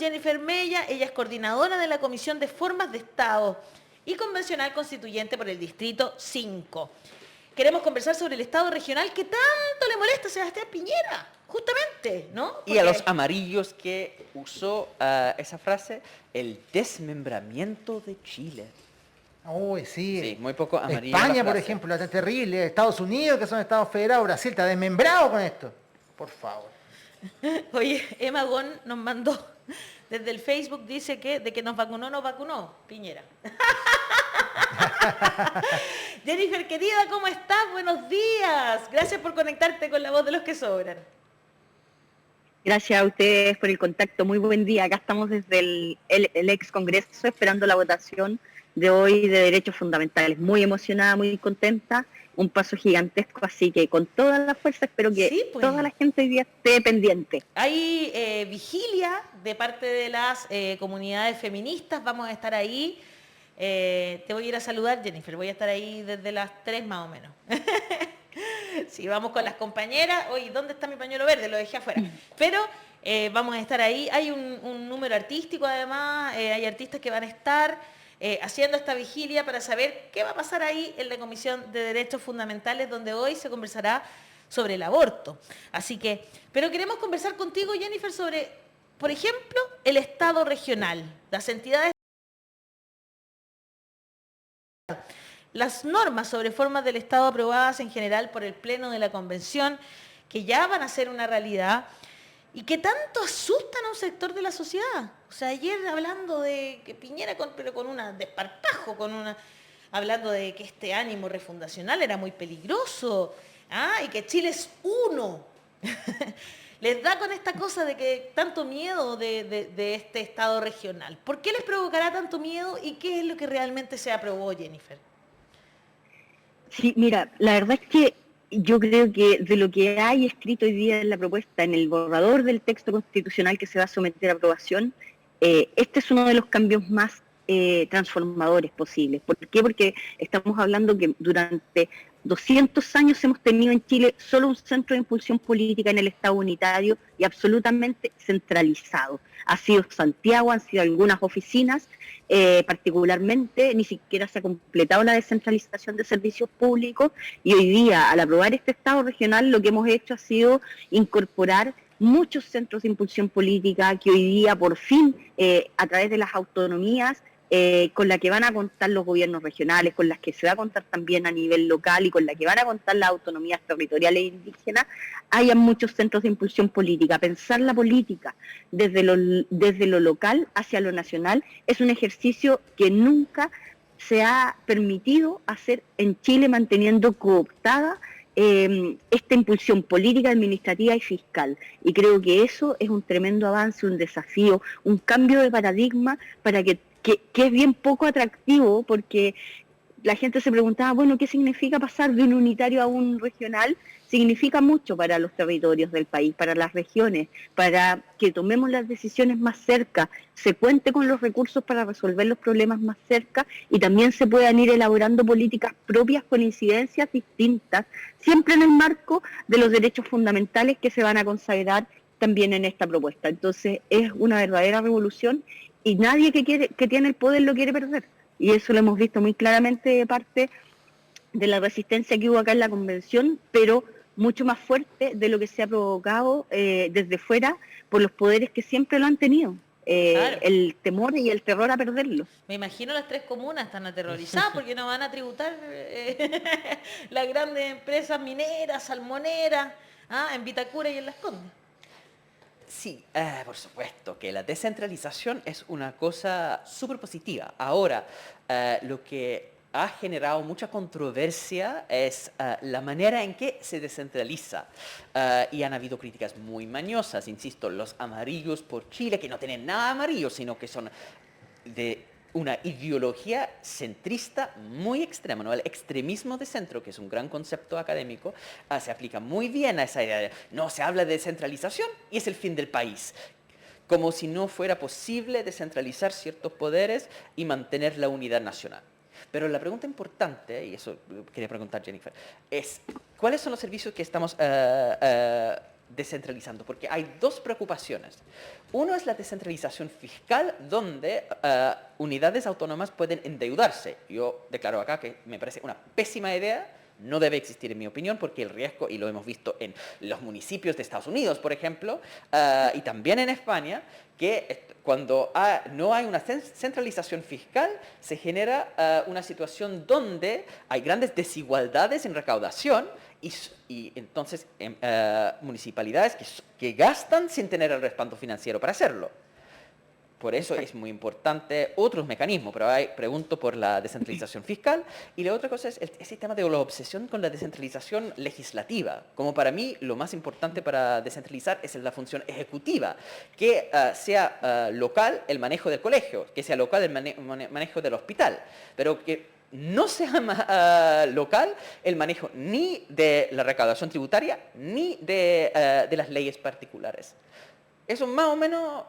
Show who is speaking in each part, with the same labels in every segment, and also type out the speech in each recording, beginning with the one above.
Speaker 1: Jennifer Mella, ella es coordinadora de la Comisión de Formas de Estado y convencional constituyente por el Distrito 5. Queremos conversar sobre el Estado regional que tanto le molesta a Sebastián Piñera, justamente, ¿no?
Speaker 2: Y a los amarillos que usó esa frase, el desmembramiento de Chile.
Speaker 3: Uy, sí.
Speaker 2: Sí, muy poco amarillo.
Speaker 3: España, por ejemplo, está terrible. Estados Unidos, que son estados federados. Brasil está desmembrado con esto. Por favor.
Speaker 1: Oye, Emma Gon nos mandó desde el Facebook, dice que de que nos vacunó, Piñera. Jennifer, querida, ¿cómo estás? Buenos días. Gracias por conectarte con la voz de los que sobran.
Speaker 4: Gracias a ustedes por el contacto. Muy buen día. Acá estamos desde el ex Congreso esperando la votación de hoy de derechos fundamentales. Muy emocionada, muy contenta. Un paso gigantesco, así que con toda la fuerza espero que
Speaker 1: sí, pues,
Speaker 4: toda la gente hoy día esté pendiente.
Speaker 1: Hay vigilia de parte de las comunidades feministas. Vamos a estar ahí. Te voy a ir a saludar, Jennifer. Voy a estar ahí desde las 3 más o menos. Sí, vamos con las compañeras. Oye, ¿dónde está mi pañuelo verde? Lo dejé afuera. Pero vamos a estar ahí. Hay un número artístico además. Hay artistas que van a estar haciendo esta vigilia para saber qué va a pasar ahí en la Comisión de Derechos Fundamentales, donde hoy se conversará sobre el aborto. Así que, pero queremos conversar contigo, Jennifer, sobre, por ejemplo, el Estado regional, las entidades, las normas sobre formas del Estado aprobadas en general por el Pleno de la Convención, que ya van a ser una realidad y que tanto asustan a un sector de la sociedad. O sea, ayer hablando de que Piñera, pero con un desparpajo, hablando de que este ánimo refundacional era muy peligroso, y que Chile es uno. Les da con esta cosa de que tanto miedo de este Estado regional. ¿Por qué les provocará tanto miedo y qué es lo que realmente se aprobó, Jennifer?
Speaker 4: Sí, mira, la verdad es que yo creo que de lo que hay escrito hoy día en la propuesta, en el borrador del texto constitucional que se va a someter a aprobación, este es uno de los cambios más transformadores posibles. ¿Por qué? Porque estamos hablando que durante 200 años hemos tenido en Chile solo un centro de impulsión política en el Estado unitario y absolutamente centralizado. Ha sido Santiago, han sido algunas oficinas, particularmente ni siquiera se ha completado la descentralización de servicios públicos y hoy día, al aprobar este Estado regional, lo que hemos hecho ha sido incorporar muchos centros de impulsión política que hoy día, por fin, a través de las autonomías, con la que van a contar los gobiernos regionales, con las que se va a contar también a nivel local y con la que van a contar las autonomías territoriales e indígenas, hayan muchos centros de impulsión política. Pensar la política desde lo local hacia lo nacional es un ejercicio que nunca se ha permitido hacer en Chile, manteniendo cooptada esta impulsión política, administrativa y fiscal. Y creo que eso es un tremendo avance, un desafío, un cambio de paradigma para que es bien poco atractivo, porque la gente se preguntaba, bueno, ¿qué significa pasar de un unitario a un regional? Significa mucho para los territorios del país, para las regiones, para que tomemos las decisiones más cerca, se cuente con los recursos para resolver los problemas más cerca y también se puedan ir elaborando políticas propias con incidencias distintas, siempre en el marco de los derechos fundamentales que se van a consagrar también en esta propuesta. Entonces es una verdadera revolución y nadie que tiene el poder lo quiere perder. Y eso lo hemos visto muy claramente de parte de la resistencia que hubo acá en la convención, pero mucho más fuerte de lo que se ha provocado desde fuera por los poderes que siempre lo han tenido.
Speaker 1: Claro.
Speaker 4: El temor y el terror a perderlo.
Speaker 1: Me imagino las 3 comunas están aterrorizadas porque no van a tributar las grandes empresas mineras, salmoneras, en Vitacura y en Las Condes.
Speaker 2: Sí, por supuesto que la descentralización es una cosa súper positiva. Ahora, lo que ha generado mucha controversia es la manera en que se descentraliza. Y han habido críticas muy mañosas, insisto, los amarillos por Chile, que no tienen nada amarillo, sino que son de una ideología centrista muy extrema, ¿no? El extremismo de centro, que es un gran concepto académico, se aplica muy bien a esa idea de, no, se habla de descentralización y es el fin del país. Como si no fuera posible descentralizar ciertos poderes y mantener la unidad nacional. Pero la pregunta importante, y eso quería preguntar Jennifer, es, ¿cuáles son los servicios que estamos descentralizando, porque hay dos preocupaciones. Uno es la descentralización fiscal, donde unidades autónomas pueden endeudarse. Yo declaro acá que me parece una pésima idea. No debe existir, en mi opinión, porque el riesgo, y lo hemos visto en los municipios de Estados Unidos, por ejemplo, y también en España, que cuando no hay una centralización fiscal, se genera una situación donde hay grandes desigualdades en recaudación y entonces municipalidades que gastan sin tener el respaldo financiero para hacerlo. Por eso es muy importante otros mecanismos, pero pregunto por la descentralización fiscal. Y la otra cosa es ese tema de la obsesión con la descentralización legislativa. Como para mí lo más importante para descentralizar es la función ejecutiva, que sea local el manejo del colegio, que sea local el manejo del hospital, pero que no sea local el manejo ni de la recaudación tributaria ni de las leyes particulares. Eso más o menos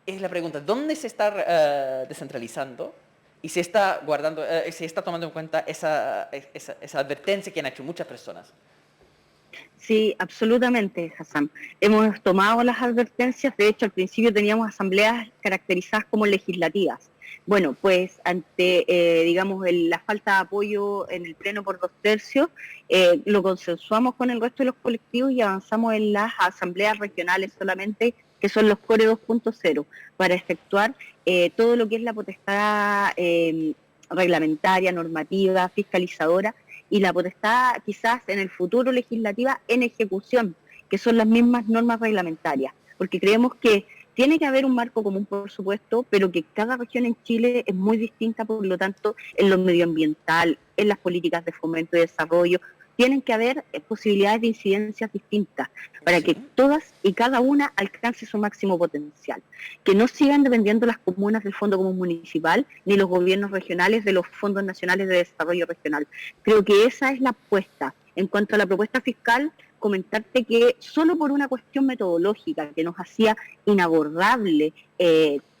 Speaker 2: es la pregunta. ¿Dónde se está descentralizando y se está tomando en cuenta esa advertencia que han hecho muchas personas?
Speaker 4: Sí, absolutamente, Hassan. Hemos tomado las advertencias. De hecho, al principio teníamos asambleas caracterizadas como legislativas. Bueno, pues ante, la falta de apoyo en el Pleno por 2/3, lo consensuamos con el resto de los colectivos y avanzamos en las asambleas regionales solamente, que son los CORE 2.0, para efectuar todo lo que es la potestad reglamentaria, normativa, fiscalizadora, y la potestad quizás en el futuro legislativa en ejecución, que son las mismas normas reglamentarias, porque creemos que tiene que haber un marco común, por supuesto, pero que cada región en Chile es muy distinta, por lo tanto, en lo medioambiental, en las políticas de fomento y desarrollo, tienen que haber posibilidades de incidencias distintas para que todas y cada una alcance su máximo potencial. Que no sigan dependiendo las comunas del Fondo Común Municipal ni los gobiernos regionales de los Fondos Nacionales de Desarrollo Regional. Creo que esa es la apuesta. En cuanto a la propuesta fiscal, comentarte que solo por una cuestión metodológica que nos hacía inabordable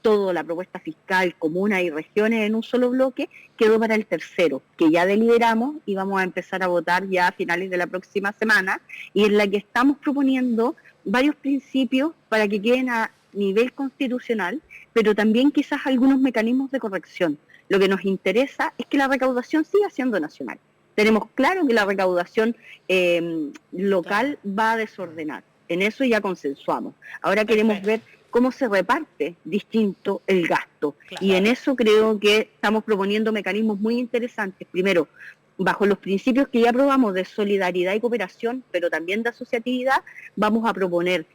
Speaker 4: toda la propuesta fiscal, comunas y regiones en un solo bloque, quedó para el tercero, que ya deliberamos y vamos a empezar a votar ya a finales de la próxima semana, y en la que estamos proponiendo varios principios para que queden a nivel constitucional, pero también quizás algunos mecanismos de corrección. Lo que nos interesa es que la recaudación siga siendo nacional. Tenemos claro que la recaudación local va a desordenar. En eso ya consensuamos. Ahora queremos ver cómo se reparte distinto el gasto. Claro. Y en eso creo que estamos proponiendo mecanismos muy interesantes. Primero, bajo los principios que ya aprobamos de solidaridad y cooperación, pero también de asociatividad, vamos a proponer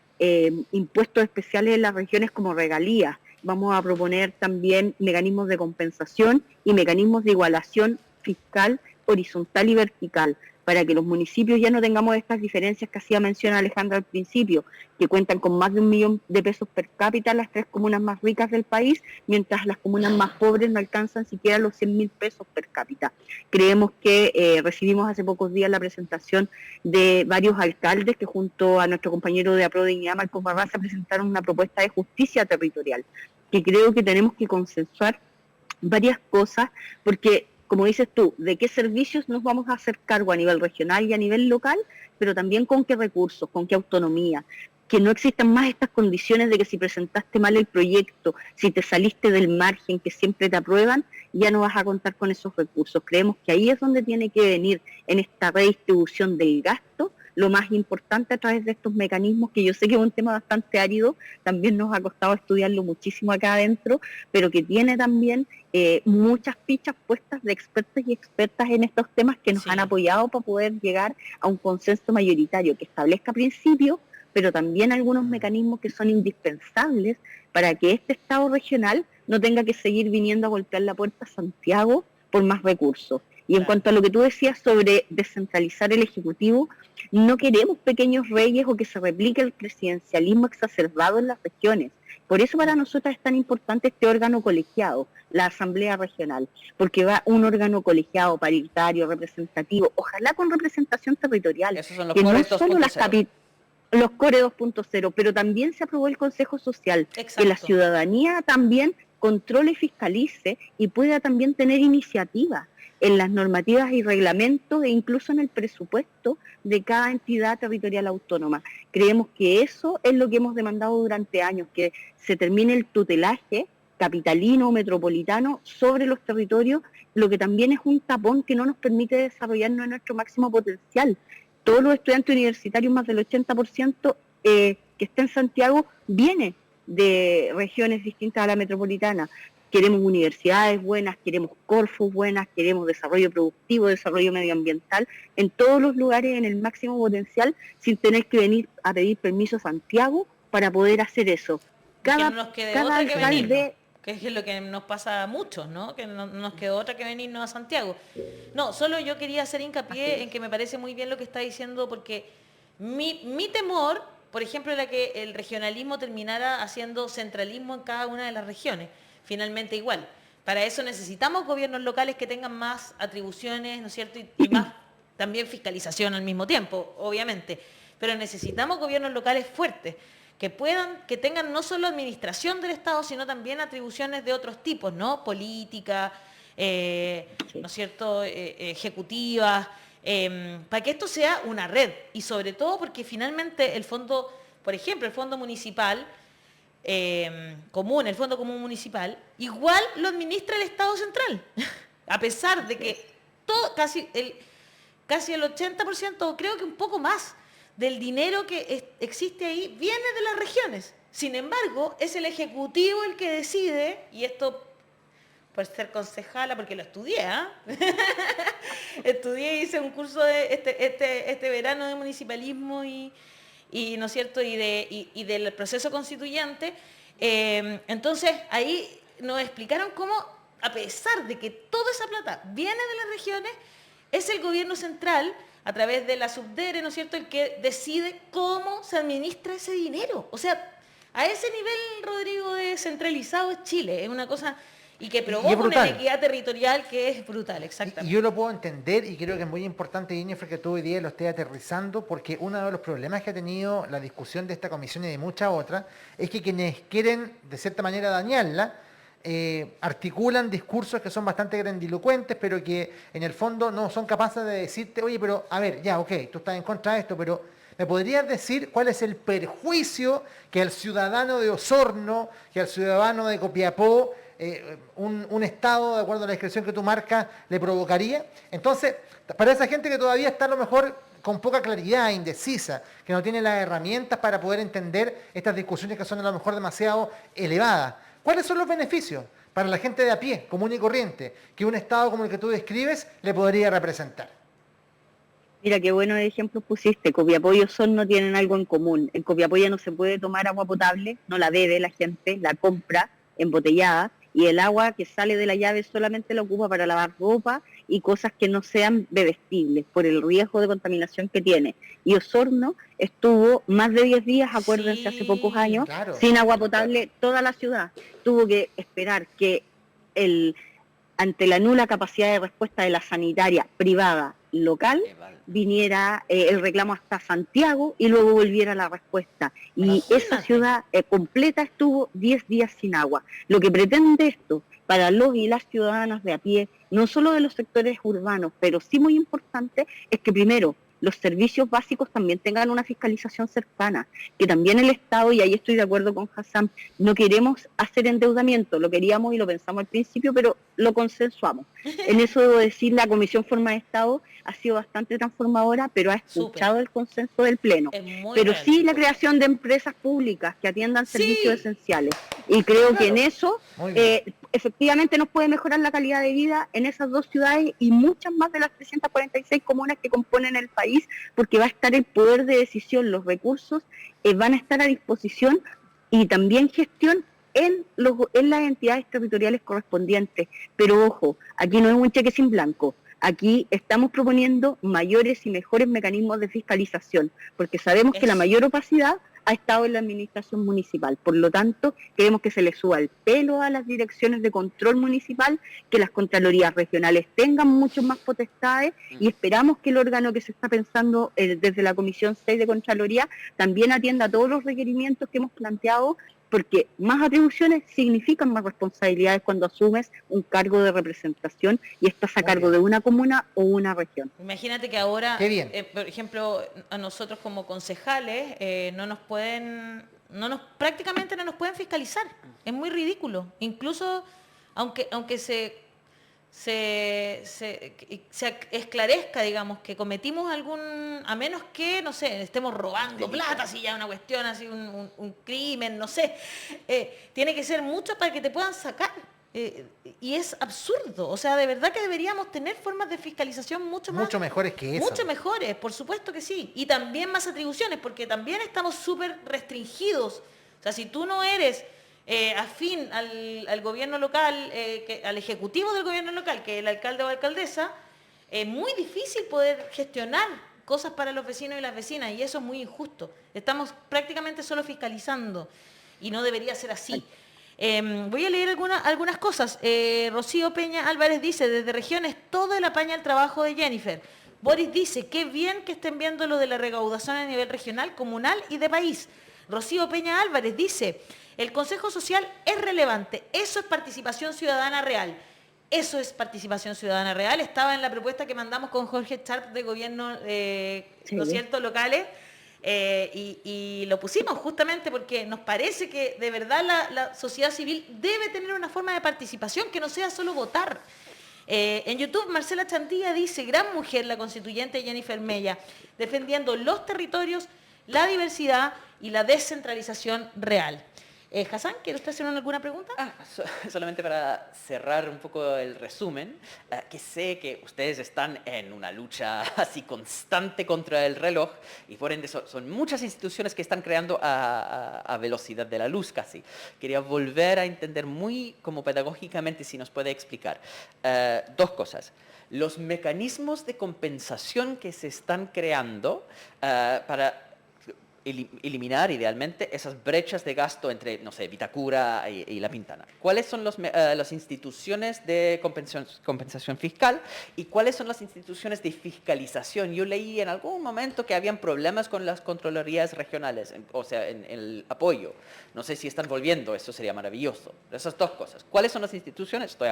Speaker 4: impuestos especiales en las regiones como regalías. Vamos a proponer también mecanismos de compensación y mecanismos de igualación fiscal horizontal y vertical, para que los municipios ya no tengamos estas diferencias que hacía mención Alejandra al principio, que cuentan con más de 1 millón de pesos per cápita las 3 comunas más ricas del país, mientras las comunas más pobres no alcanzan siquiera los 100.000 pesos per cápita. Creemos que recibimos hace pocos días la presentación de varios alcaldes que junto a nuestro compañero de Aprodignidad, Marcos Barraza, presentaron una propuesta de justicia territorial, que creo que tenemos que consensuar varias cosas, porque como dices tú, de qué servicios nos vamos a hacer cargo a nivel regional y a nivel local, pero también con qué recursos, con qué autonomía, que no existan más estas condiciones de que si presentaste mal el proyecto, si te saliste del margen que siempre te aprueban, ya no vas a contar con esos recursos. Creemos que ahí es donde tiene que venir en esta redistribución del gasto, lo más importante a través de estos mecanismos, que yo sé que es un tema bastante árido, también nos ha costado estudiarlo muchísimo acá adentro, pero que tiene también muchas fichas puestas de expertos y expertas en estos temas que nos han apoyado para poder llegar a un consenso mayoritario que establezca principios, pero también algunos mecanismos que son indispensables para que este Estado regional no tenga que seguir viniendo a golpear la puerta a Santiago por más recursos. Y en cuanto a lo que tú decías sobre descentralizar el Ejecutivo, no queremos pequeños reyes o que se replique el presidencialismo exacerbado en las regiones. Por eso para nosotras es tan importante este órgano colegiado, la Asamblea Regional, porque va un órgano colegiado, paritario, representativo, ojalá con representación territorial.
Speaker 2: Esos son los
Speaker 4: que
Speaker 2: CORE
Speaker 4: no solo
Speaker 2: 2.0.
Speaker 4: Los CORE 2.0, pero también se aprobó el Consejo Social,
Speaker 1: Exacto.
Speaker 4: que la ciudadanía también controle y fiscalice y pueda también tener iniciativa. en las normativas y reglamentos e incluso en el presupuesto de cada entidad territorial autónoma. Creemos que eso es lo que hemos demandado durante años, que se termine el tutelaje capitalino o metropolitano sobre los territorios, lo que también es un tapón que no nos permite desarrollarnos en nuestro máximo potencial. Todos los estudiantes universitarios, más del 80% que está en Santiago, viene de regiones distintas a la metropolitana. Queremos universidades buenas, queremos Corfus buenas, queremos desarrollo productivo, desarrollo medioambiental, en todos los lugares en el máximo potencial, sin tener que venir a pedir permiso a Santiago para poder hacer eso.
Speaker 1: Que no nos quede otra que venir, que es lo que nos pasa a muchos, ¿no? Que no nos quedó otra que venirnos a Santiago. No, solo yo quería hacer hincapié en que me parece muy bien lo que está diciendo, porque mi temor, por ejemplo, era que el regionalismo terminara haciendo centralismo en cada una de las regiones. Finalmente igual. Para eso necesitamos gobiernos locales que tengan más atribuciones, ¿no es cierto? Y más también fiscalización al mismo tiempo, obviamente. Pero necesitamos gobiernos locales fuertes, que tengan no solo administración del Estado, sino también atribuciones de otros tipos, ¿no? Política, ¿no es cierto? Ejecutivas, para que esto sea una red. Y sobre todo porque finalmente el fondo, por ejemplo, el fondo municipal, común, el Fondo Común Municipal, igual lo administra el Estado Central, a pesar de que casi el 80%, creo que un poco más, del dinero que existe ahí viene de las regiones. Sin embargo, es el Ejecutivo el que decide, y esto por ser concejala, porque lo estudié, estudié y hice un curso de este verano de municipalismo y ¿no es cierto? Y del proceso constituyente. Entonces, ahí nos explicaron cómo, a pesar de que toda esa plata viene de las regiones, es el gobierno central, a través de la Subdere, ¿no es cierto?, el que decide cómo se administra ese dinero. O sea, a ese nivel, Rodrigo, descentralizado es Chile. Es una cosa... Y que provoca una inequidad territorial que es brutal, exactamente.
Speaker 3: Y yo lo puedo entender, y creo que es muy importante, Jennifer, que tú hoy día lo estés aterrizando, porque uno de los problemas que ha tenido la discusión de esta comisión y de muchas otras, es que quienes quieren, de cierta manera, dañarla, articulan discursos que son bastante grandilocuentes, pero que en el fondo no son capaces de decirte, oye, pero a ver, ya, ok, tú estás en contra de esto, pero ¿me podrías decir cuál es el perjuicio que al ciudadano de Osorno, que al ciudadano de Copiapó, un Estado, de acuerdo a la descripción que tú marcas, le provocaría? Entonces, para esa gente que todavía está a lo mejor con poca claridad, indecisa, que no tiene las herramientas para poder entender estas discusiones que son a lo mejor demasiado elevadas, ¿cuáles son los beneficios para la gente de a pie, común y corriente, que un Estado como el que tú describes le podría representar?
Speaker 4: Mira, qué buenos ejemplos pusiste. Copiapó y Osorno tienen algo en común. En Copiapó ya no se puede tomar agua potable, no la bebe la gente, la compra embotellada, y el agua que sale de la llave solamente la ocupa para lavar ropa y cosas que no sean bebestibles por el riesgo de contaminación que tiene. Y Osorno estuvo más de 10 días, acuérdense, hace pocos años, claro, sin agua potable, toda la ciudad. Tuvo que esperar que ante la nula capacidad de respuesta de la sanitaria privada local, viniera el reclamo hasta Santiago y luego volviera la respuesta. Y esa ciudad completa estuvo 10 días sin agua. Lo que pretende esto para los y las ciudadanas de a pie, no solo de los sectores urbanos, pero sí muy importante, es que primero los servicios básicos también tengan una fiscalización cercana, que también el Estado, y ahí estoy de acuerdo con Hassan, no queremos hacer endeudamiento, lo queríamos y lo pensamos al principio, pero lo consensuamos. En eso debo decir, la Comisión Forma de Estado ha sido bastante transformadora, pero ha escuchado el consenso del Pleno. Pero sí la creación de empresas públicas que atiendan servicios esenciales. Y creo que en eso efectivamente nos puede mejorar la calidad de vida en esas dos ciudades y muchas más de las 346 comunas que componen el país, porque va a estar el poder de decisión, los recursos van a estar a disposición y también gestión en las entidades territoriales correspondientes. Pero ojo, aquí no es un cheque sin blanco. Aquí estamos proponiendo mayores y mejores mecanismos de fiscalización, porque sabemos que la mayor opacidad ha estado en la administración municipal. Por lo tanto, queremos que se le suba el pelo a las direcciones de control municipal, que las contralorías regionales tengan mucho más potestades y esperamos que el órgano que se está pensando desde la Comisión 6 de Contraloría también atienda todos los requerimientos que hemos planteado porque más atribuciones significan más responsabilidades cuando asumes un cargo de representación y estás a cargo de una comuna o una región.
Speaker 1: Imagínate que ahora,
Speaker 3: Qué bien.
Speaker 1: por ejemplo, a nosotros como concejales prácticamente no nos pueden fiscalizar. Es muy ridículo. Incluso aunque se esclarezca, digamos, que cometimos a menos que, no sé, estemos robando plata, si ya una cuestión así, un crimen, no sé, tiene que ser mucho para que te puedan sacar. Y es absurdo, o sea, de verdad que deberíamos tener formas de fiscalización mucho
Speaker 3: mejores que eso.
Speaker 1: Mucho mejores, por supuesto que sí. Y también más atribuciones, porque también estamos súper restringidos. O sea, si tú no eres afín al gobierno local, al ejecutivo del gobierno local, que es el alcalde o alcaldesa, es muy difícil poder gestionar cosas para los vecinos y las vecinas, y eso es muy injusto. Estamos prácticamente solo fiscalizando, y no debería ser así. Voy a leer algunas cosas. Rocío Peña Álvarez dice, desde regiones todo el apaña el trabajo de Jennifer. Boris dice, qué bien que estén viendo lo de la recaudación a nivel regional, comunal y de país. Rocío Peña Álvarez dice, el Consejo Social es relevante, eso es participación ciudadana real. Eso es participación ciudadana real. Estaba en la propuesta que mandamos con Jorge Sharp de gobierno, ¿no es cierto?, locales. Y lo pusimos justamente porque nos parece que de verdad la sociedad civil debe tener una forma de participación que no sea solo votar. En YouTube, Marcela Chantilla dice, gran mujer la constituyente Jennifer Mella, defendiendo los territorios, la diversidad y la descentralización real. Hassan, ¿quiere usted hacer alguna pregunta?
Speaker 2: Solamente para cerrar un poco el resumen, que sé que ustedes están en una lucha así constante contra el reloj y por ende son muchas instituciones que están creando a velocidad de la luz casi. Quería volver a entender muy como pedagógicamente, si nos puede explicar. Dos cosas. Los mecanismos de compensación que se están creando para eliminar idealmente esas brechas de gasto entre, no sé, Vitacura y La Pintana. ¿Cuáles son las instituciones de compensación fiscal y cuáles son las instituciones de fiscalización? Yo leí en algún momento que habían problemas con las contralorías regionales, o sea, en el apoyo. No sé si están volviendo, eso sería maravilloso. Esas dos cosas. ¿Cuáles son las instituciones? Estoy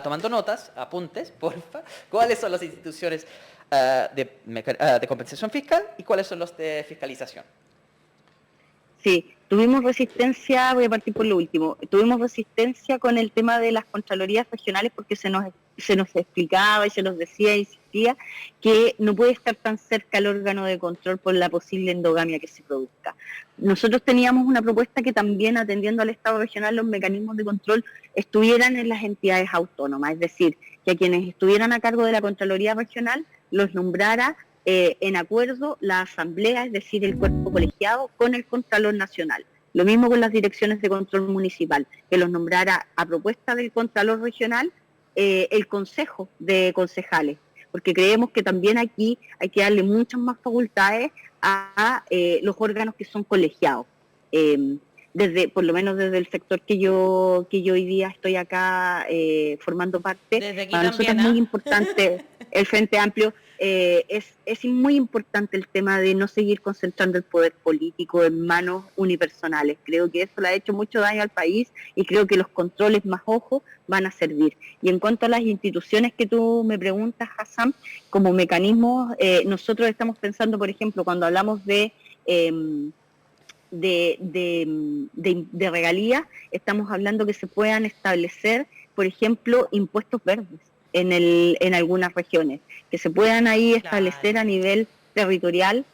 Speaker 2: tomando notas, apuntes, porfa. ¿Cuáles son las instituciones de compensación fiscal y cuáles son los de fiscalización?
Speaker 4: Sí, tuvimos resistencia, voy a partir por lo último, tuvimos resistencia con el tema de las contralorías regionales porque se nos explicaba y se nos decía y insistía que no puede estar tan cerca el órgano de control por la posible endogamia que se produzca. Nosotros teníamos una propuesta que también, atendiendo al Estado regional, los mecanismos de control estuvieran en las entidades autónomas, es decir, que a quienes estuvieran a cargo de la Contraloría Regional los nombrara en acuerdo la asamblea, es decir, el cuerpo colegiado, con el Contralor Nacional. Lo mismo con las direcciones de control municipal, que los nombrara a propuesta del Contralor Regional el Consejo de Concejales, porque creemos que también aquí hay que darle muchas más facultades a los órganos que son colegiados. Por lo menos desde el sector que yo hoy día estoy acá formando parte, para nosotros es muy importante el Frente Amplio. Es muy importante el tema de no seguir concentrando el poder político en manos unipersonales. Creo que eso le ha hecho mucho daño al país y creo que los controles más ojos van a servir. Y en cuanto a las instituciones que tú me preguntas, Hassan, como mecanismos, nosotros estamos pensando, por ejemplo, cuando hablamos de regalías, estamos hablando que se puedan establecer, por ejemplo, impuestos verdes en algunas regiones, que se puedan ahí establecer a nivel territorial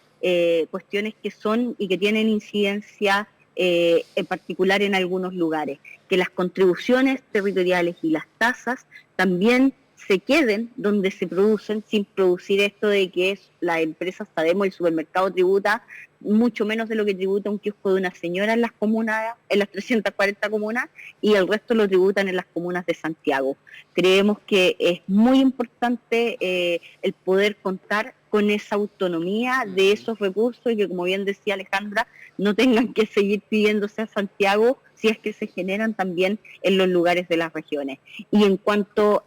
Speaker 4: cuestiones que son y que tienen incidencia en particular en algunos lugares, que las contribuciones territoriales y las tasas también se queden donde se producen, sin producir esto de que la empresa, sabemos, el supermercado tributa mucho menos de lo que tributa un kiosco de una señora en las comunas, en las 340 comunas, y el resto lo tributan en las comunas de Santiago. Creemos que es muy importante el poder contar con esa autonomía de esos recursos y que, como bien decía Alejandra, no tengan que seguir pidiéndose a Santiago si es que se generan también en los lugares de las regiones. Y en cuanto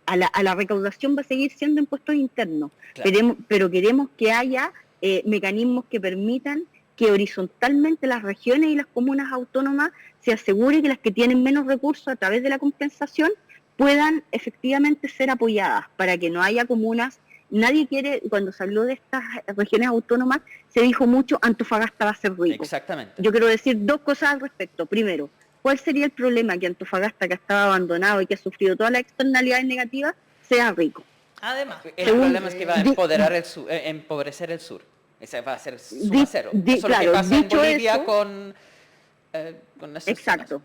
Speaker 4: a la recaudación, va a seguir siendo impuestos internos, claro. Pero queremos que haya mecanismos que permitan que horizontalmente las regiones y las comunas autónomas se asegure que las que tienen menos recursos a través de la compensación puedan efectivamente ser apoyadas para que no haya comunas. Nadie quiere, cuando se habló de estas regiones autónomas, se dijo mucho Antofagasta va a ser rico.
Speaker 2: Exactamente.
Speaker 4: Yo quiero decir dos cosas al respecto. Primero, ¿cuál sería el problema que Antofagasta, que ha estado abandonado y que ha sufrido todas las externalidades negativas, sea rico?
Speaker 1: Además,
Speaker 2: El problema es que va a empobrecer el sur. Ese va a ser suma cero. Eso es lo que pasa en Bolivia
Speaker 4: eso,
Speaker 2: con esas
Speaker 4: exacto.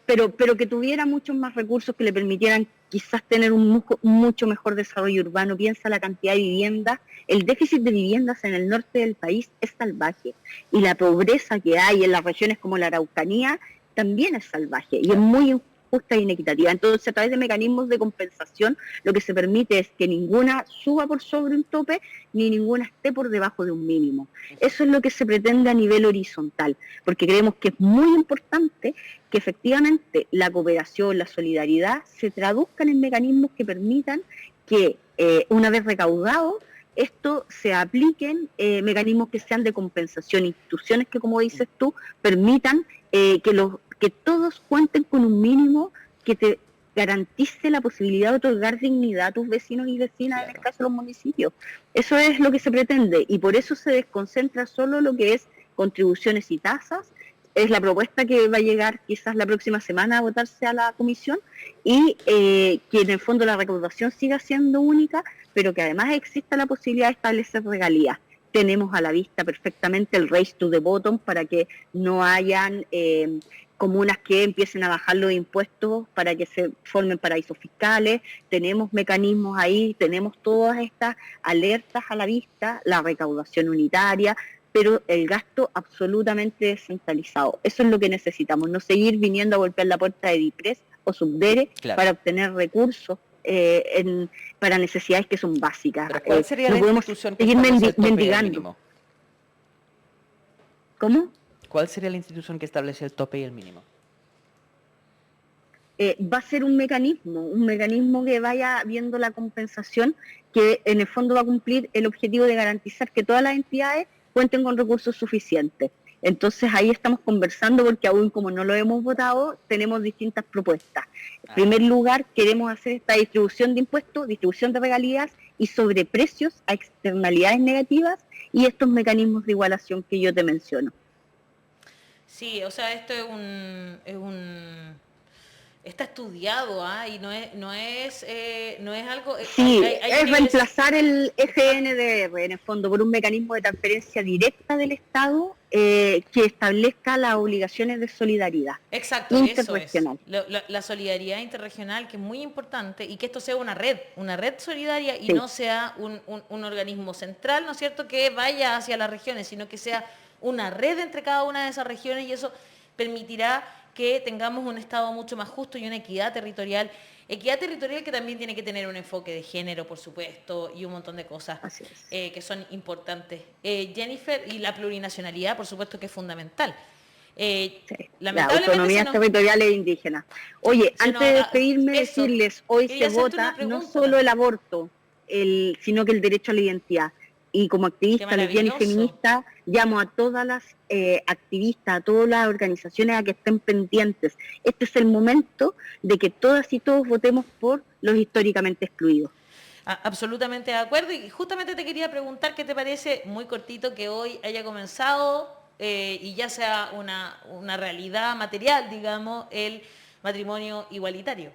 Speaker 2: zonas.
Speaker 4: Pero que tuviera muchos más recursos que le permitieran quizás tener un mucho mejor desarrollo urbano. Piensa la cantidad de viviendas. El déficit de viviendas en el norte del país es salvaje. Y la pobreza que hay en las regiones como la Araucanía también es salvaje. Y es muy injusta e inequitativa. Entonces, a través de mecanismos de compensación, lo que se permite es que ninguna suba por sobre un tope, ni ninguna esté por debajo de un mínimo. Eso es lo que se pretende a nivel horizontal, porque creemos que es muy importante que efectivamente la cooperación, la solidaridad, se traduzcan en mecanismos que permitan que, una vez recaudado, esto se apliquen mecanismos que sean de compensación, instituciones que, como dices tú, permitan que todos cuenten con un mínimo que te garantice la posibilidad de otorgar dignidad a tus vecinos y vecinas, claro, en el caso de los municipios. Eso es lo que se pretende, y por eso se desconcentra solo lo que es contribuciones y tasas. Es la propuesta que va a llegar quizás la próxima semana a votarse a la comisión, y que en el fondo la recaudación siga siendo única, pero que además exista la posibilidad de establecer regalías. Tenemos a la vista perfectamente el race to the bottom para que no hayan comunas que empiecen a bajar los impuestos para que se formen paraísos fiscales. Tenemos mecanismos ahí, tenemos todas estas alertas a la vista, la recaudación unitaria, pero el gasto absolutamente descentralizado. Eso es lo que necesitamos, no seguir viniendo a golpear la puerta de DIPRES o Subdere, claro, para obtener recursos para necesidades que son básicas.
Speaker 2: ¿Pero cuál sería
Speaker 4: no
Speaker 2: la
Speaker 4: podemos
Speaker 2: institución que
Speaker 4: seguir
Speaker 2: establece el tope
Speaker 4: mendigando.
Speaker 2: mínimo?
Speaker 4: ¿Cómo?
Speaker 2: ¿Cuál sería la institución que establece el tope y el mínimo?
Speaker 4: Va a ser un mecanismo que vaya viendo la compensación, que en el fondo va a cumplir el objetivo de garantizar que todas las entidades cuenten con recursos suficientes. Entonces ahí estamos conversando, porque aún como no lo hemos votado, tenemos distintas propuestas. En primer lugar, queremos hacer esta distribución de impuestos, distribución de regalías y sobreprecios a externalidades negativas, y estos mecanismos de igualación que yo te menciono.
Speaker 1: Sí, o sea, esto está estudiado, y no es algo.
Speaker 4: Sí, es reemplazar el FNDR en el fondo por un mecanismo de transferencia directa del Estado que establezca las obligaciones de solidaridad.
Speaker 1: Exacto, interregional. Eso es. La solidaridad interregional, que es muy importante, y que esto sea una red solidaria, y sí, no sea un organismo central, ¿no es cierto?, que vaya hacia las regiones, sino que sea una red entre cada una de esas regiones, y eso permitirá que tengamos un Estado mucho más justo y una equidad territorial que también tiene que tener un enfoque de género, por supuesto, y un montón de cosas que son importantes. Jennifer, y la plurinacionalidad, por supuesto, que es fundamental.
Speaker 4: Sí, lamentablemente autonomías territoriales indígenas. Oye, antes de despedirme, decirles, hoy se vota no solo el aborto, sino que el derecho a la identidad. Y como activista lesbiana y feminista, llamo a todas las activistas, a todas las organizaciones a que estén pendientes. Este es el momento de que todas y todos votemos por los históricamente excluidos.
Speaker 1: Absolutamente de acuerdo, y justamente te quería preguntar qué te parece, muy cortito, que hoy haya comenzado y ya sea una realidad material, digamos, el matrimonio igualitario.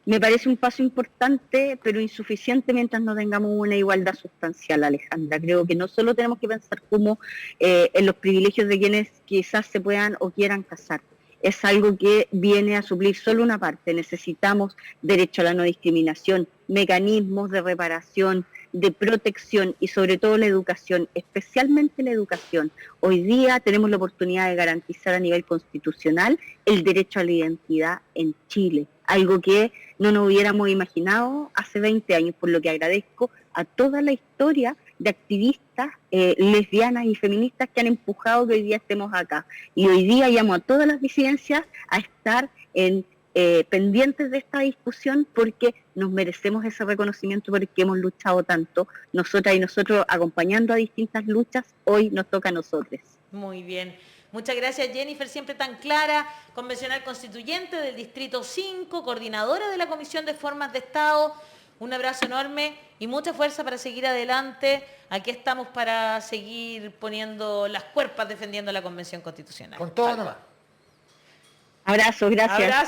Speaker 4: Me parece un paso importante, pero insuficiente mientras no tengamos una igualdad sustancial, Alejandra. Creo que no solo tenemos que pensar como en los privilegios de quienes quizás se puedan o quieran casar. Es algo que viene a suplir solo una parte. Necesitamos derecho a la no discriminación, mecanismos de reparación, de protección y sobre todo la educación, especialmente la educación. Hoy día tenemos la oportunidad de garantizar a nivel constitucional el derecho a la identidad en Chile, algo que no nos hubiéramos imaginado hace 20 años, por lo que agradezco a toda la historia de activistas lesbianas y feministas que han empujado que hoy día estemos acá. Y hoy día llamo a todas las disidencias a estar en pendientes de esta discusión porque nos merecemos ese reconocimiento porque hemos luchado tanto, nosotras y nosotros acompañando a distintas luchas, hoy nos toca a nosotros.
Speaker 1: Muy bien. Muchas gracias, Jennifer, siempre tan clara, convencional constituyente del Distrito 5, coordinadora de la Comisión de Formas de Estado. Un abrazo enorme y mucha fuerza para seguir adelante. Aquí estamos para seguir poniendo las cuerpas defendiendo la Convención Constitucional.
Speaker 3: Con todo nomás.
Speaker 4: Abrazos, gracias.
Speaker 1: Abrazo.